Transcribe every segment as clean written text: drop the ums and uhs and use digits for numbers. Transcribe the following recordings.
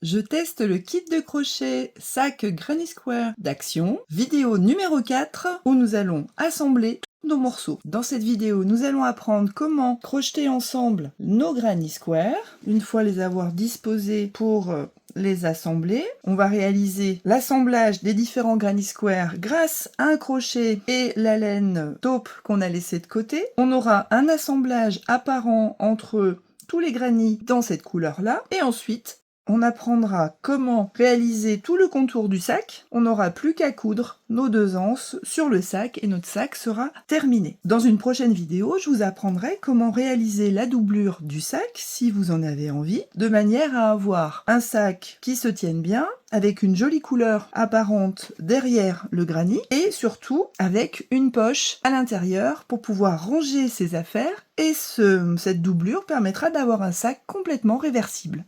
Je teste le kit de crochet sac Granny Square d'Action, vidéo numéro 4, où nous allons assembler tous nos morceaux. Dans cette vidéo, nous allons apprendre comment crocheter ensemble nos Granny Square. Une fois les avoir disposés pour les assembler, on va réaliser l'assemblage des différents Granny Square grâce à un crochet et la laine taupe qu'on a laissé de côté. On aura un assemblage apparent entre tous les granny dans cette couleur-là, et ensuite on apprendra comment réaliser tout le contour du sac. On n'aura plus qu'à coudre nos deux anses sur le sac et notre sac sera terminé. Dans une prochaine vidéo, je vous apprendrai comment réaliser la doublure du sac, si vous en avez envie, de manière à avoir un sac qui se tienne bien, avec une jolie couleur apparente derrière le granny, et surtout avec une poche à l'intérieur pour pouvoir ranger ses affaires, et cette doublure permettra d'avoir un sac complètement réversible.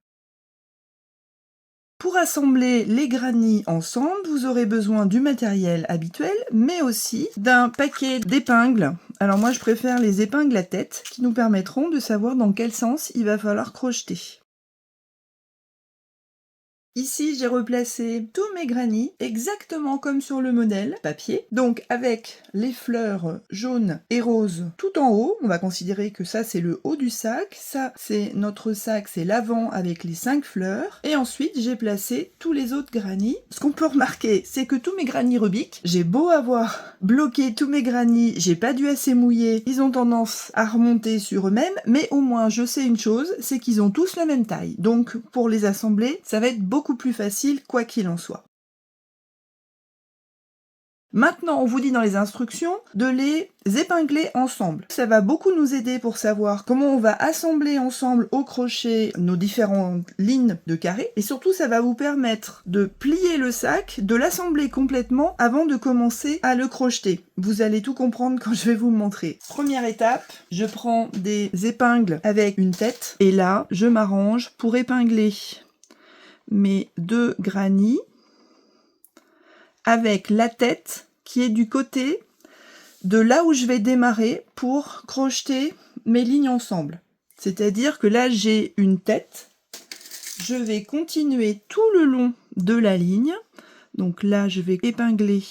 Pour assembler les granny ensemble, vous aurez besoin du matériel habituel, mais aussi d'un paquet d'épingles. Alors moi je préfère les épingles à tête, qui nous permettront de savoir dans quel sens il va falloir crocheter. Ici, j'ai replacé tous mes granny exactement comme sur le modèle papier. Donc avec les fleurs jaunes et roses tout en haut, on va considérer que ça c'est le haut du sac, ça c'est notre sac, c'est l'avant avec les 5 fleurs. Et ensuite, j'ai placé tous les autres granny. Ce qu'on peut remarquer, c'est que tous mes granny Rubik, j'ai beau avoir bloqué tous mes granny, j'ai pas dû assez mouiller, ils ont tendance à remonter sur eux-mêmes, mais au moins je sais une chose, c'est qu'ils ont tous la même taille. Donc pour les assembler, ça va être beaucoup plus facile quoi qu'il en soit. Maintenant, on vous dit dans les instructions de les épingler ensemble. Ça va beaucoup nous aider pour savoir comment on va assembler ensemble au crochet nos différentes lignes de carré. Et surtout, ça va vous permettre de plier le sac, de l'assembler complètement avant de commencer à le crocheter. Vous allez tout comprendre quand je vais vous le montrer. Première étape, je prends des épingles avec une tête. Et là, je m'arrange pour épingler mes deux granny avec la tête qui est du côté de là où je vais démarrer pour crocheter mes lignes ensemble. C'est-à-dire que là j'ai une tête, je vais continuer tout le long de la ligne. Donc là je vais épingler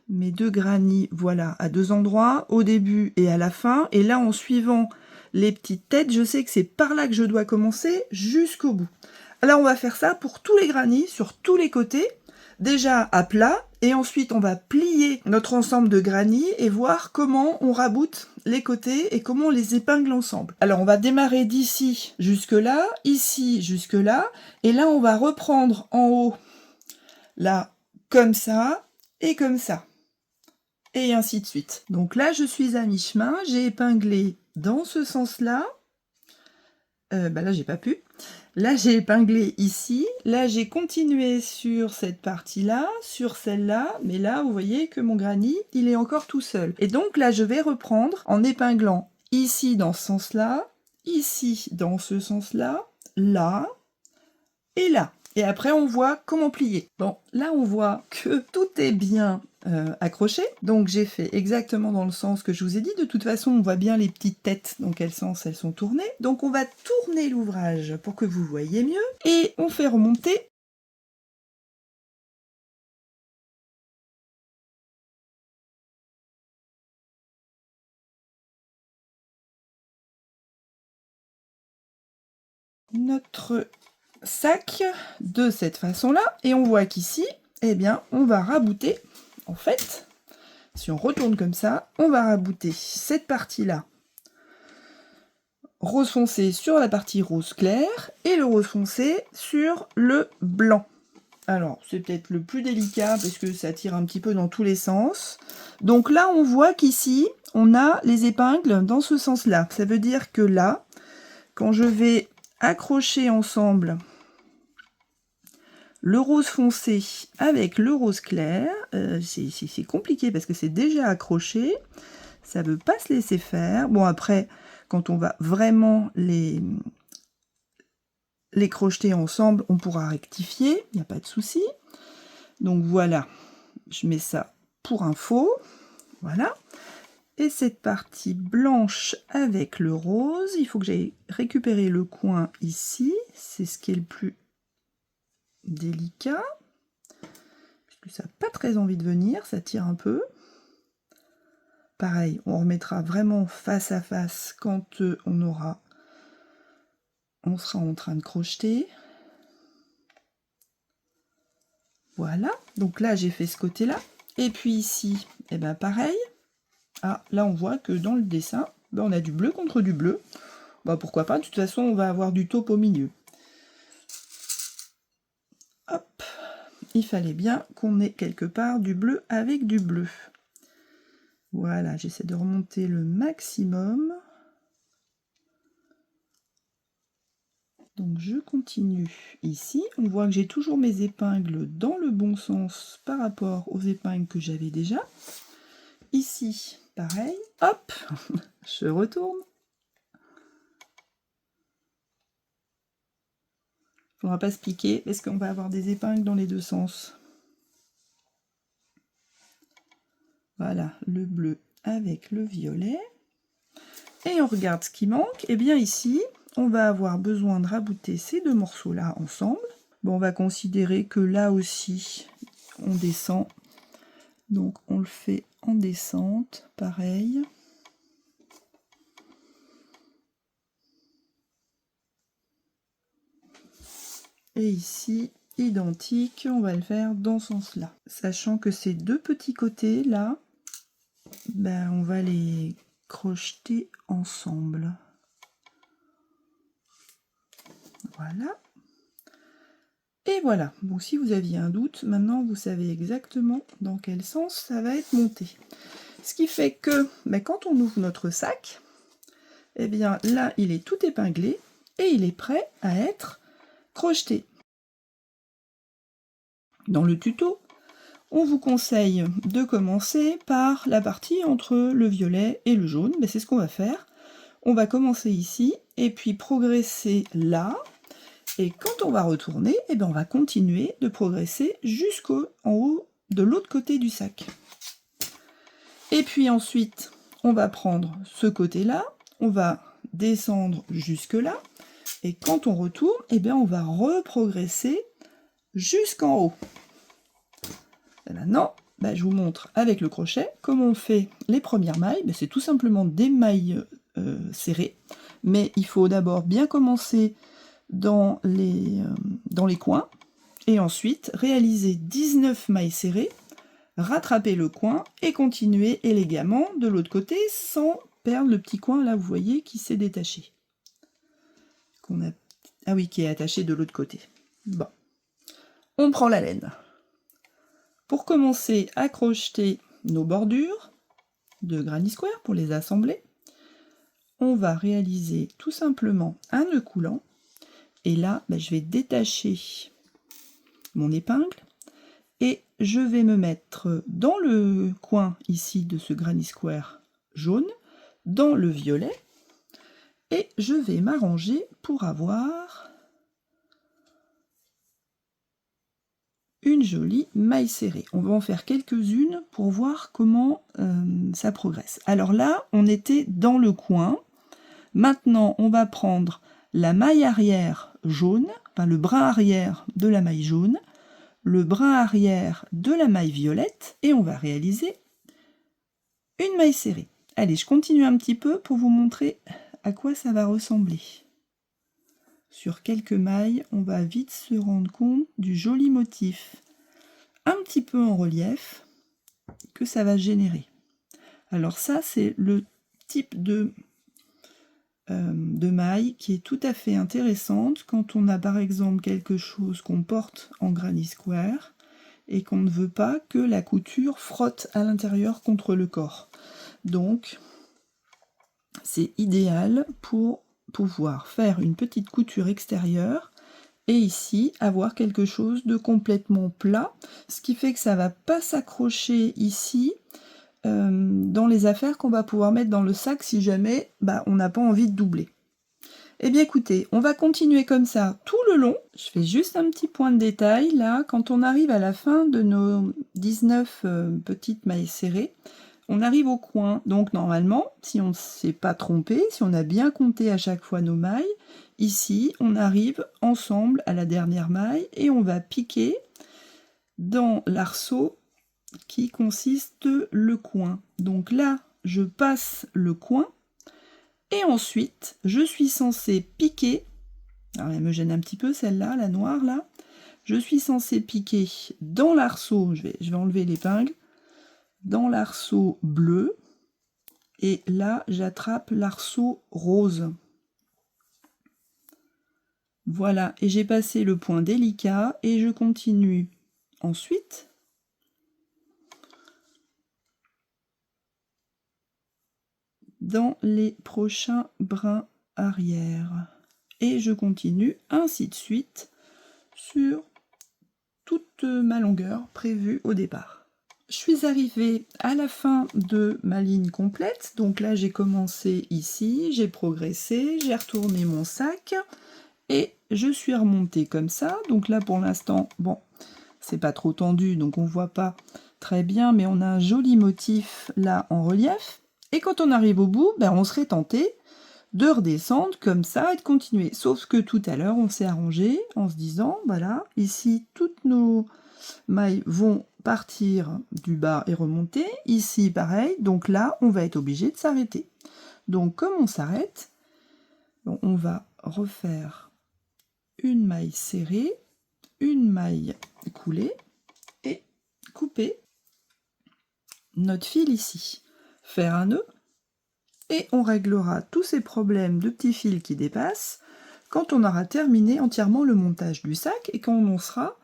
mes deux granny, voilà, à deux endroits, au début et à la fin. Et là en suivant les petites têtes, je sais que c'est par là que je dois commencer jusqu'au bout. Alors on va faire ça pour tous les granny, sur tous les côtés, déjà à plat, et ensuite on va plier notre ensemble de granny et voir comment on raboute les côtés et comment on les épingle ensemble. Alors on va démarrer d'ici jusque là, ici jusque là, et là on va reprendre en haut, là, comme ça, et comme ça, et ainsi de suite. Donc là je suis à mi-chemin, j'ai épinglé dans ce sens-là, là j'ai pas pu. Là, j'ai épinglé ici. Là, j'ai continué sur cette partie-là, sur celle-là. Mais là, vous voyez que mon granny, il est encore tout seul. Et donc là, je vais reprendre en épinglant ici dans ce sens-là, ici dans ce sens-là, là et là. Et après, on voit comment plier. Bon, là, on voit que tout est bien accroché. Donc, j'ai fait exactement dans le sens que je vous ai dit. De toute façon, on voit bien les petites têtes dans quel sens elles sont tournées. Donc, on va tourner l'ouvrage pour que vous voyez mieux. Et on fait remonter notre sac de cette façon-là. Et on voit qu'ici, eh bien, on va rabouter, en fait, si on retourne comme ça, on va rabouter cette partie-là rose foncé sur la partie rose clair et le rose foncé sur le blanc. Alors, c'est peut-être le plus délicat parce que ça tire un petit peu dans tous les sens. Donc là, on voit qu'ici, on a les épingles dans ce sens-là. Ça veut dire que là, quand je vais accrocher ensemble le rose foncé avec le rose clair, c'est compliqué parce que c'est déjà accroché. Ça ne veut pas se laisser faire. Bon, après, quand on va vraiment les crocheter ensemble, on pourra rectifier, il n'y a pas de souci. Donc voilà, je mets ça pour info, voilà. Et cette partie blanche avec le rose, il faut que j'aille récupérer le coin ici, c'est ce qui est le plus délicat, puisque ça n'a pas très envie de venir, ça tire un peu. Pareil, on remettra vraiment face à face quand on sera en train de crocheter. Voilà, donc là j'ai fait ce côté-là. Et puis ici, et ben pareil. Ah, là on voit que dans le dessin, ben on a du bleu contre du bleu. Bah pourquoi pas, de toute façon on va avoir du taupe au milieu. Hop, il fallait bien qu'on ait quelque part du bleu avec du bleu. Voilà, j'essaie de remonter le maximum. Donc je continue ici. On voit que j'ai toujours mes épingles dans le bon sens par rapport aux épingles que j'avais déjà. Ici, pareil. Hop, je retourne. Il ne faudra pas se piquer parce qu'on va avoir des épingles dans les deux sens. Voilà, le bleu avec le violet. Et on regarde ce qui manque. Et bien ici, on va avoir besoin de rabouter ces deux morceaux-là ensemble. Bon, on va considérer que là aussi, on descend. Donc on le fait en descente, pareil. Et ici, identique, on va le faire dans ce sens-là. Sachant que ces deux petits côtés-là, ben, on va les crocheter ensemble. Voilà. Et voilà. Donc si vous aviez un doute, maintenant vous savez exactement dans quel sens ça va être monté. Ce qui fait que ben, quand on ouvre notre sac, eh bien là il est tout épinglé et il est prêt à être crocheté. Dans le tuto, on vous conseille de commencer par la partie entre le violet et le jaune. Ben, c'est ce qu'on va faire. On va commencer ici et puis progresser là. Et quand on va retourner, eh ben, on va continuer de progresser jusqu'en haut de l'autre côté du sac. Et puis ensuite, on va prendre ce côté-là, on va descendre jusque là. Et quand on retourne, eh bien, on va reprogresser jusqu'en haut. Et maintenant, ben, je vous montre avec le crochet comment on fait les premières mailles. Ben, c'est tout simplement des mailles serrées. Mais il faut d'abord bien commencer dans les coins et ensuite réaliser 19 mailles serrées, rattraper le coin et continuer élégamment de l'autre côté sans perdre le petit coin là, vous voyez, qui s'est détaché. Ah oui, qui est attaché de l'autre côté. Bon, on prend la laine. Pour commencer à crocheter nos bordures de Granny Square pour les assembler, on va réaliser tout simplement un nœud coulant. Et là, ben, je vais détacher mon épingle et je vais me mettre dans le coin ici de ce Granny Square jaune, dans le violet, et je vais m'arranger pour avoir une jolie maille serrée. On va en faire quelques-unes pour voir comment ça progresse. Alors là, on était dans le coin. Maintenant, on va prendre la maille arrière jaune, enfin le brin arrière de la maille jaune, le brin arrière de la maille violette, et on va réaliser une maille serrée. Allez, je continue un petit peu pour vous montrer à quoi ça va ressembler. Sur quelques mailles, on va vite se rendre compte du joli motif, un petit peu en relief, que ça va générer. Alors ça, c'est le type de maille qui est tout à fait intéressante quand on a par exemple quelque chose qu'on porte en Granny Square et qu'on ne veut pas que la couture frotte à l'intérieur contre le corps. Donc c'est idéal pour pouvoir faire une petite couture extérieure et ici avoir quelque chose de complètement plat, ce qui fait que ça va pas s'accrocher ici dans les affaires qu'on va pouvoir mettre dans le sac si jamais on n'a pas envie de doubler. Eh bien écoutez, on va continuer comme ça tout le long. Je fais juste un petit point de détail là, quand on arrive à la fin de nos 19 petites mailles serrées, on arrive au coin. Donc normalement, si on ne s'est pas trompé, si on a bien compté à chaque fois nos mailles, ici, on arrive ensemble à la dernière maille et on va piquer dans l'arceau qui consiste le coin. Donc là, je passe le coin et ensuite, je suis censée piquer. Alors elle me gêne un petit peu celle-là, la noire là. Je suis censée piquer dans l'arceau, je vais enlever l'épingle, dans l'arceau bleu. Et là, j'attrape l'arceau rose. Voilà, et j'ai passé le point délicat et je continue ensuite. Dans les prochains brins arrière. Et je continue ainsi de suite sur toute ma longueur prévue au départ. Je suis arrivée à la fin de ma ligne complète, donc là j'ai commencé ici, j'ai progressé, j'ai retourné mon sac et je suis remontée comme ça. Donc là pour l'instant, bon, c'est pas trop tendu donc on voit pas très bien, mais on a un joli motif là en relief. Et quand on arrive au bout, ben, on serait tenté de redescendre comme ça et de continuer. Sauf que tout à l'heure, on s'est arrangé en se disant, voilà, ici, toutes nos mailles vont partir du bas et remonter. Ici, pareil. Donc là, on va être obligé de s'arrêter. Donc, comme on s'arrête, on va refaire une maille serrée, une maille coulée et couper notre fil ici. Faire un nœud et on réglera tous ces problèmes de petits fils qui dépassent quand on aura terminé entièrement le montage du sac et quand on sera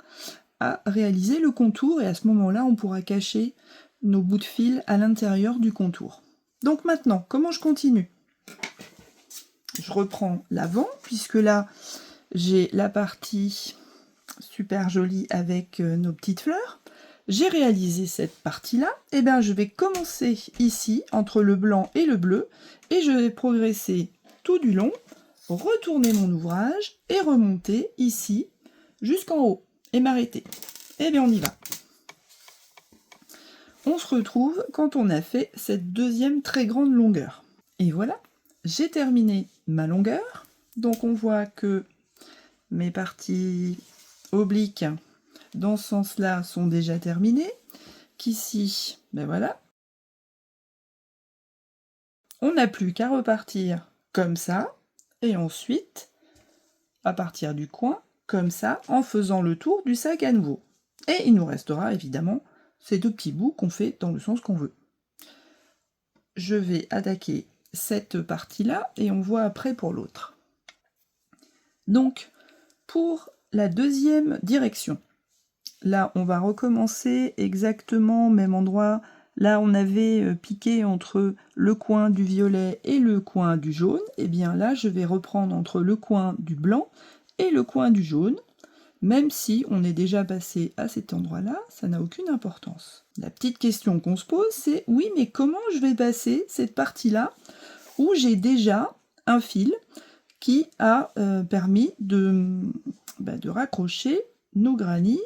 à réaliser le contour, et à ce moment-là on pourra cacher nos bouts de fil à l'intérieur du contour. Donc maintenant, comment je continue? Je reprends l'avant, puisque là j'ai la partie super jolie avec nos petites fleurs. J'ai réalisé cette partie-là, et bien je vais commencer ici, entre le blanc et le bleu, et je vais progresser tout du long, retourner mon ouvrage, et remonter ici, jusqu'en haut, et m'arrêter. Et bien on y va. On se retrouve quand on a fait cette deuxième très grande longueur. Et voilà, j'ai terminé ma longueur, donc on voit que mes parties obliques dans ce sens-là sont déjà terminées, qu'ici, ben voilà, on n'a plus qu'à repartir comme ça, et ensuite, à partir du coin, comme ça, en faisant le tour du sac à nouveau. Et il nous restera évidemment ces deux petits bouts qu'on fait dans le sens qu'on veut. Je vais attaquer cette partie-là, et on voit après pour l'autre. Donc, pour la deuxième direction, là, on va recommencer exactement au même endroit. Là, on avait piqué entre le coin du violet et le coin du jaune. Et bien là, je vais reprendre entre le coin du blanc et le coin du jaune. Même si on est déjà passé à cet endroit-là, ça n'a aucune importance. La petite question qu'on se pose, c'est oui, mais comment je vais passer cette partie-là où j'ai déjà un fil qui a permis de raccrocher nos granits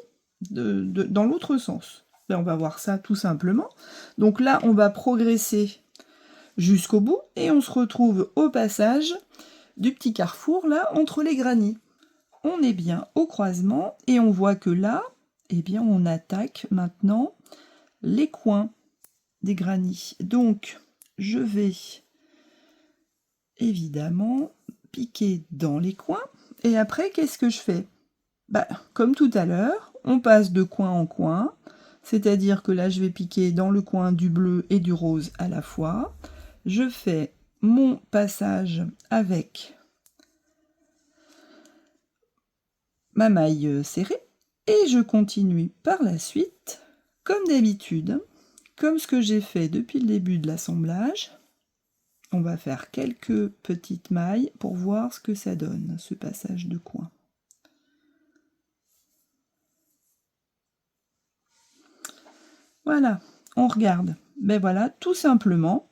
dans l'autre sens. Là, on va voir ça tout simplement. Donc là, on va progresser jusqu'au bout et on se retrouve au passage du petit carrefour là entre les granits. On est bien au croisement et on voit que là, eh bien, on attaque maintenant les coins des granits. Donc, je vais évidemment piquer dans les coins. Et après, qu'est-ce que je fais? Comme tout à l'heure, on passe de coin en coin, c'est-à-dire que là, je vais piquer dans le coin du bleu et du rose à la fois. Je fais mon passage avec ma maille serrée et je continue par la suite, comme d'habitude, comme ce que j'ai fait depuis le début de l'assemblage. On va faire quelques petites mailles pour voir ce que ça donne, ce passage de coin. Voilà, on regarde. Ben voilà, tout simplement,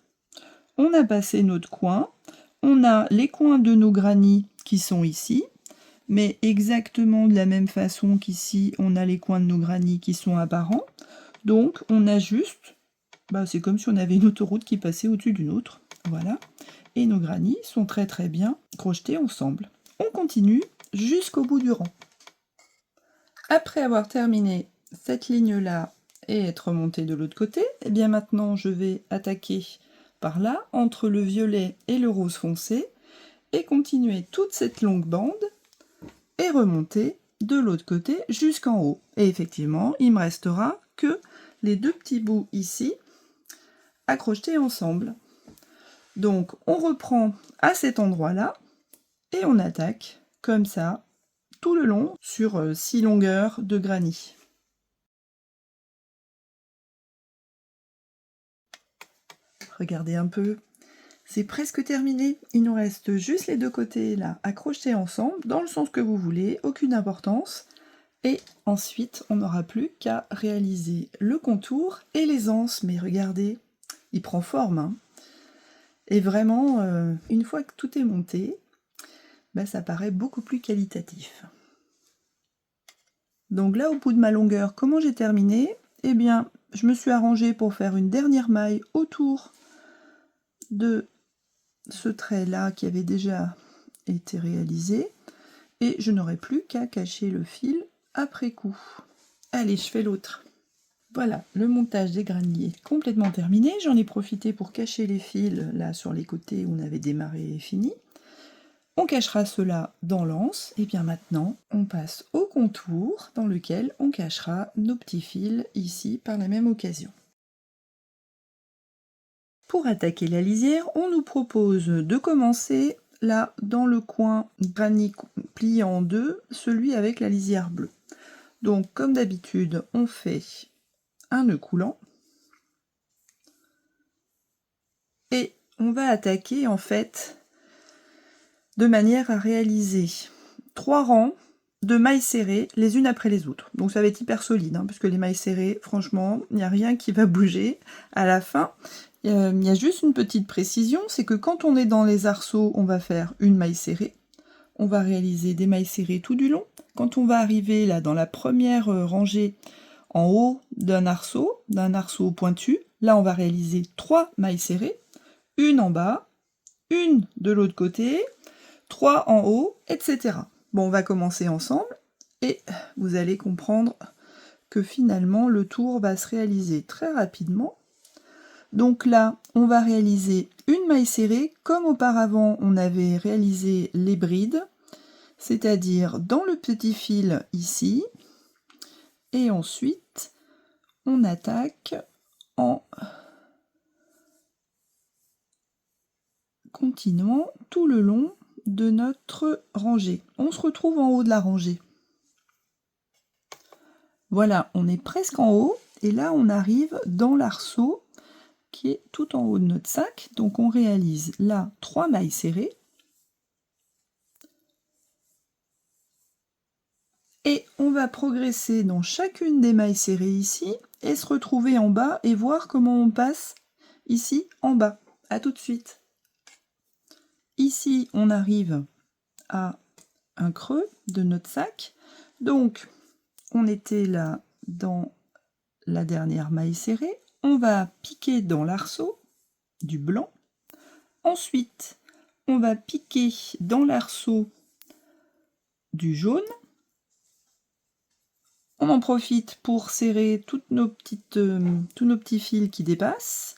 on a passé notre coin. On a les coins de nos granits qui sont ici, mais exactement de la même façon qu'ici, on a les coins de nos granits qui sont apparents. Donc, on a juste, c'est comme si on avait une autoroute qui passait au-dessus d'une autre. Voilà. Et nos granits sont très très bien crochetés ensemble. on continue jusqu'au bout du rang. Après avoir terminé cette ligne-là et être montée de l'autre côté, et bien maintenant je vais attaquer par là, entre le violet et le rose foncé, et continuer toute cette longue bande et remonter de l'autre côté jusqu'en haut. Et effectivement, il me restera que les deux petits bouts ici à crocheter ensemble. Donc on reprend à cet endroit-là et on attaque comme ça tout le long sur 6 longueurs de granit. Regardez un peu, c'est presque terminé. Il nous reste juste les deux côtés là à crocheter ensemble dans le sens que vous voulez, aucune importance. Et ensuite, on n'aura plus qu'à réaliser le contour et les anses. Mais regardez, il prend forme, hein. Et vraiment, une fois que tout est monté, bah, ça paraît beaucoup plus qualitatif. Donc là, au bout de ma longueur, comment j'ai terminé? Eh bien, je me suis arrangée pour faire une dernière maille autour de ce trait-là qui avait déjà été réalisé. Et je n'aurai plus qu'à cacher le fil après coup. Allez, je fais l'autre. Voilà, le montage des granillés complètement terminé. J'en ai profité pour cacher les fils là sur les côtés où on avait démarré et fini. On cachera cela dans l'anse. Et bien maintenant, on passe au contour dans lequel on cachera nos petits fils ici par la même occasion. Pour attaquer la lisière, on nous propose de commencer là dans le coin granit plié en deux, celui avec la lisière bleue. Donc comme d'habitude, on fait un nœud coulant et on va attaquer en fait de manière à réaliser 3 rangs de mailles serrées les unes après les autres. Donc ça va être hyper solide, hein, parce que les mailles serrées, franchement, il n'y a rien qui va bouger à la fin. Il y a juste une petite précision, c'est que quand on est dans les arceaux, on va faire une maille serrée. On va réaliser des mailles serrées tout du long. Quand on va arriver là dans la première rangée en haut d'un arceau pointu, là on va réaliser 3 mailles serrées, une en bas, une de l'autre côté, 3 en haut, etc. Bon, on va commencer ensemble et vous allez comprendre que finalement le tour va se réaliser très rapidement. Donc là, on va réaliser une maille serrée comme auparavant on avait réalisé les brides, c'est-à-dire dans le petit fil ici, et ensuite on attaque en continuant tout le long de notre rangée. On se retrouve en haut de la rangée. Voilà, on est presque en haut, et là on arrive dans l'arceau qui est tout en haut de notre sac. Donc on réalise là 3 mailles serrées. Et on va progresser dans chacune des mailles serrées ici, et se retrouver en bas, et voir comment on passe ici en bas. À tout de suite. Ici, on arrive à un creux de notre sac. Donc, on était là dans la dernière maille serrée. On va piquer dans l'arceau du blanc. Ensuite, on va piquer dans l'arceau du jaune. On en profite pour serrer tous nos petits fils qui dépassent.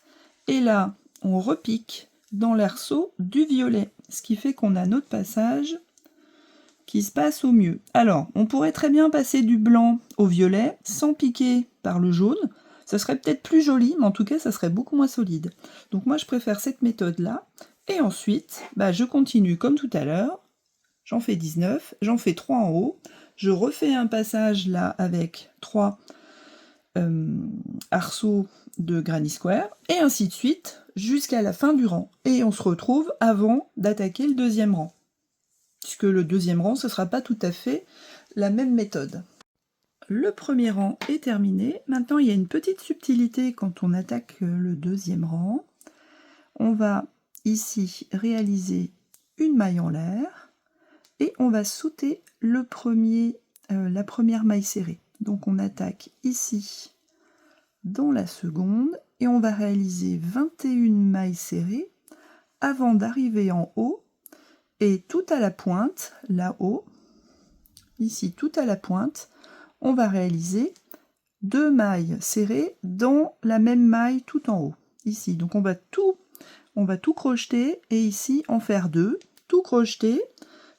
Et là, on repique dans l'arceau du violet, ce qui fait qu'on a notre passage qui se passe au mieux. Alors, on pourrait très bien passer du blanc au violet sans piquer par le jaune. Ça serait peut-être plus joli, mais en tout cas, ça serait beaucoup moins solide. Donc moi, je préfère cette méthode-là. Et ensuite, je continue comme tout à l'heure. J'en fais 19, j'en fais 3 en haut. Je refais un passage là avec 3 arceaux de granny square, et ainsi de suite jusqu'à la fin du rang. Et on se retrouve avant d'attaquer le deuxième rang. Puisque le deuxième rang, ce ne sera pas tout à fait la même méthode. Le premier rang est terminé. Maintenant, il y a une petite subtilité quand on attaque le deuxième rang. On va ici réaliser une maille en l'air et on va sauter la première maille serrée. Donc on attaque ici dans la seconde et on va réaliser 21 mailles serrées avant d'arriver en haut Et tout à la pointe, là-haut, ici tout à la pointe, on va réaliser 2 mailles serrées dans la même maille tout en haut. Ici, donc on va tout crocheter et ici en faire 2, tout crocheter,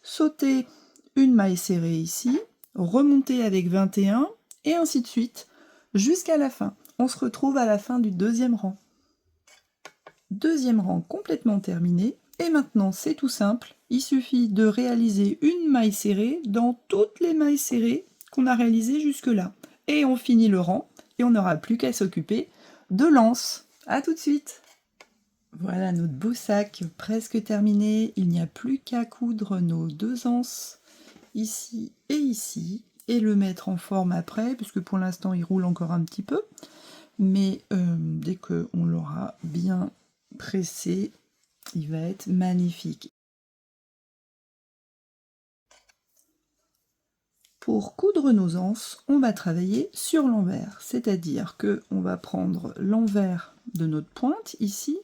sauter une maille serrée ici, remonter avec 21 et ainsi de suite jusqu'à la fin. On se retrouve à la fin du deuxième rang. Deuxième rang complètement terminé. Et maintenant, c'est tout simple. Il suffit de réaliser une maille serrée dans toutes les mailles serrées qu'on a réalisées jusque-là. Et on finit le rang et on n'aura plus qu'à s'occuper de l'anse. À tout de suite. Voilà notre beau sac presque terminé. Il n'y a plus qu'à coudre nos 2 anses ici et le mettre en forme après, puisque pour l'instant il roule encore un petit peu. Mais dès qu'on l'aura bien pressé, il va être magnifique. Pour coudre nos anses, on va travailler sur l'envers, c'est-à-dire que on va prendre l'envers de notre pointe ici,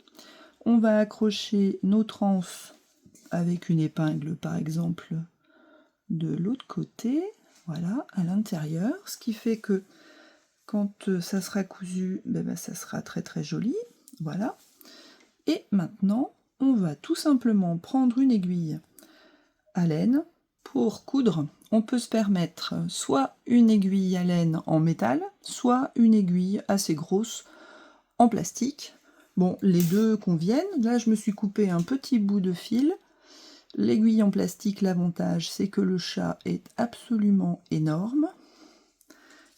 on va accrocher notre anse avec une épingle par exemple de l'autre côté, voilà, à l'intérieur, ce qui fait que quand ça sera cousu, ça sera très très joli, voilà. Et maintenant, on va tout simplement prendre une aiguille à laine. Pour coudre, on peut se permettre soit une aiguille à laine en métal, soit une aiguille assez grosse en plastique. Bon, les deux conviennent. Là, je me suis coupé un petit bout de fil. L'aiguille en plastique, l'avantage, c'est que le chat est absolument énorme.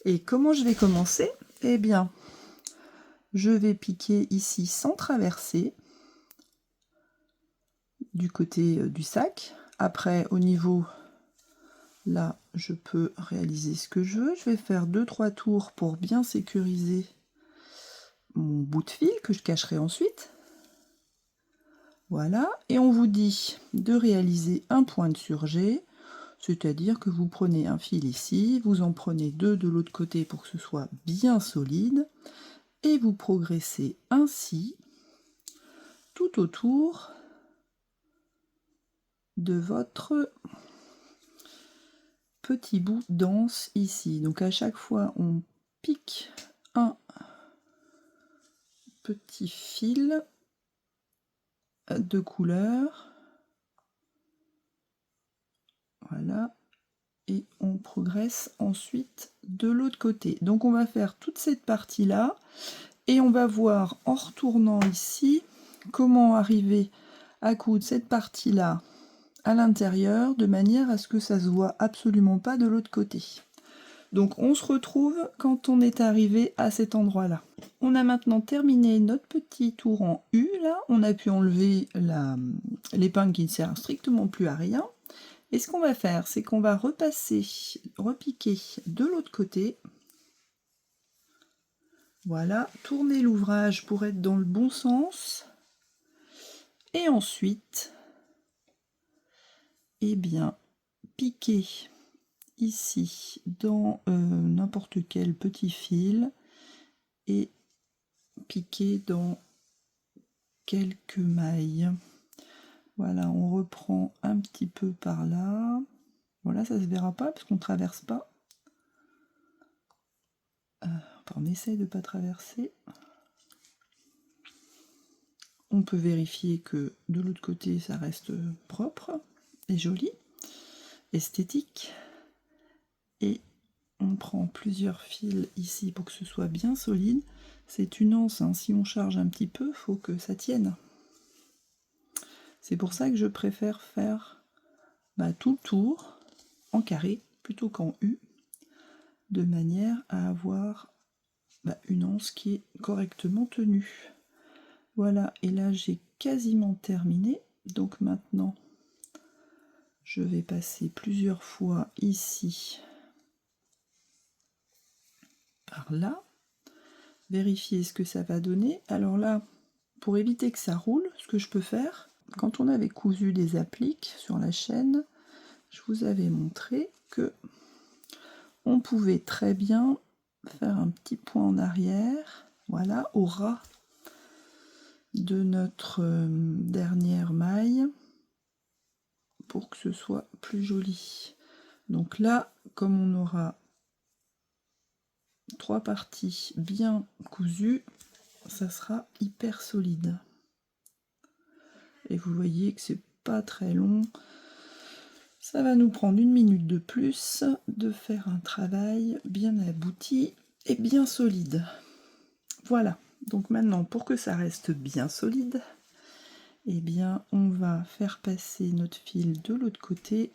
Et comment je vais commencer? Eh bien, je vais piquer ici sans traverser du côté du sac. Après, au niveau, là, je peux réaliser ce que je veux. Je vais faire 2-3 tours pour bien sécuriser mon bout de fil que je cacherai ensuite. Voilà, et on vous dit de réaliser un point de surjet, c'est-à-dire que vous prenez un fil ici, vous en prenez 2 de l'autre côté pour que ce soit bien solide, et vous progressez ainsi tout autour de votre petit bout d'anse ici. Donc à chaque fois, on pique un petit fil de couleur. Voilà. Et on progresse ensuite de l'autre côté. Donc on va faire toute cette partie-là et on va voir en retournant ici comment arriver à coudre cette partie-là à l'intérieur de manière à ce que ça se voit absolument pas de l'autre côté. Donc on se retrouve quand on est arrivé à cet endroit-là. On a maintenant terminé notre petit tour en U là, on a pu enlever l'épingle qui ne sert strictement plus à rien. Et ce qu'on va faire, c'est qu'on va repiquer de l'autre côté. Voilà, tourner l'ouvrage pour être dans le bon sens. Et ensuite, eh bien, piquer ici dans n'importe quel petit fil et piquer dans quelques mailles. Voilà, on reprend un petit peu par là. Voilà, ça se verra pas parce qu'on traverse pas. On essaye de ne pas traverser. On peut vérifier que de l'autre côté ça reste propre et joli, esthétique. Et on prend plusieurs fils ici pour que ce soit bien solide. C'est une anse, hein. Si on charge un petit peu, il faut que ça tienne. C'est pour ça que je préfère faire tout le tour en carré plutôt qu'en U, de manière à avoir une anse qui est correctement tenue. Voilà, et là j'ai quasiment terminé. Donc maintenant, je vais passer plusieurs fois ici, par là, vérifier ce que ça va donner. Alors là, pour éviter que ça roule, ce que je peux faire, quand on avait cousu des appliques sur la chaîne, je vous avais montré que on pouvait très bien faire un petit point en arrière, voilà, au ras de notre dernière maille. pour que ce soit plus joli. Donc là, comme on aura 3 parties bien cousues, ça sera hyper solide. Et vous voyez que c'est pas très long. Ça va nous prendre 1 minute de plus de faire un travail bien abouti et bien solide. Voilà, donc maintenant pour que ça reste bien solide, eh bien on va faire passer notre fil de l'autre côté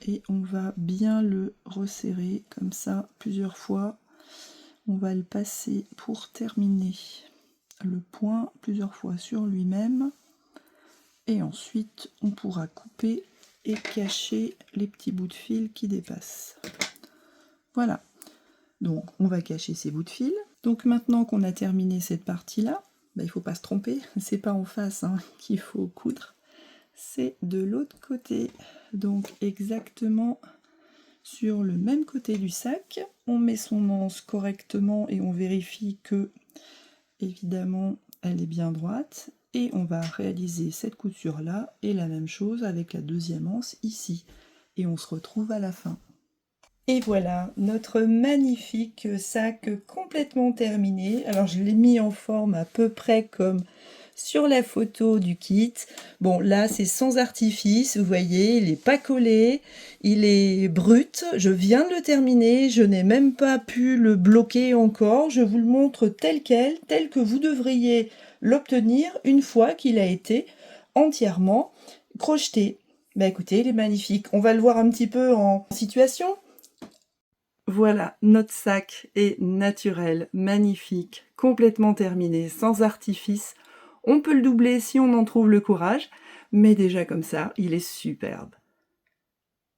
et on va bien le resserrer comme ça plusieurs fois. On va le passer pour terminer le point plusieurs fois sur lui-même et ensuite on pourra couper et cacher les petits bouts de fil qui dépassent. Voilà, donc on va cacher ces bouts de fil. Donc maintenant qu'on a terminé cette partie-là, il ne faut pas se tromper, c'est pas en face qu'il faut coudre, c'est de l'autre côté. Donc exactement sur le même côté du sac, on met son anse correctement et on vérifie que, évidemment, elle est bien droite. Et on va réaliser cette couture là et la même chose avec la deuxième anse ici. Et on se retrouve à la fin. Et voilà, notre magnifique sac complètement terminé. Alors je l'ai mis en forme à peu près comme sur la photo du kit. Bon là c'est sans artifice, vous voyez, il n'est pas collé, il est brut. Je viens de le terminer, je n'ai même pas pu le bloquer encore. Je vous le montre tel quel, tel que vous devriez l'obtenir une fois qu'il a été entièrement crocheté. Bah écoutez, il est magnifique. On va le voir un petit peu en situation. Voilà, notre sac est naturel, magnifique, complètement terminé, sans artifice. On peut le doubler si on en trouve le courage, mais déjà comme ça, il est superbe.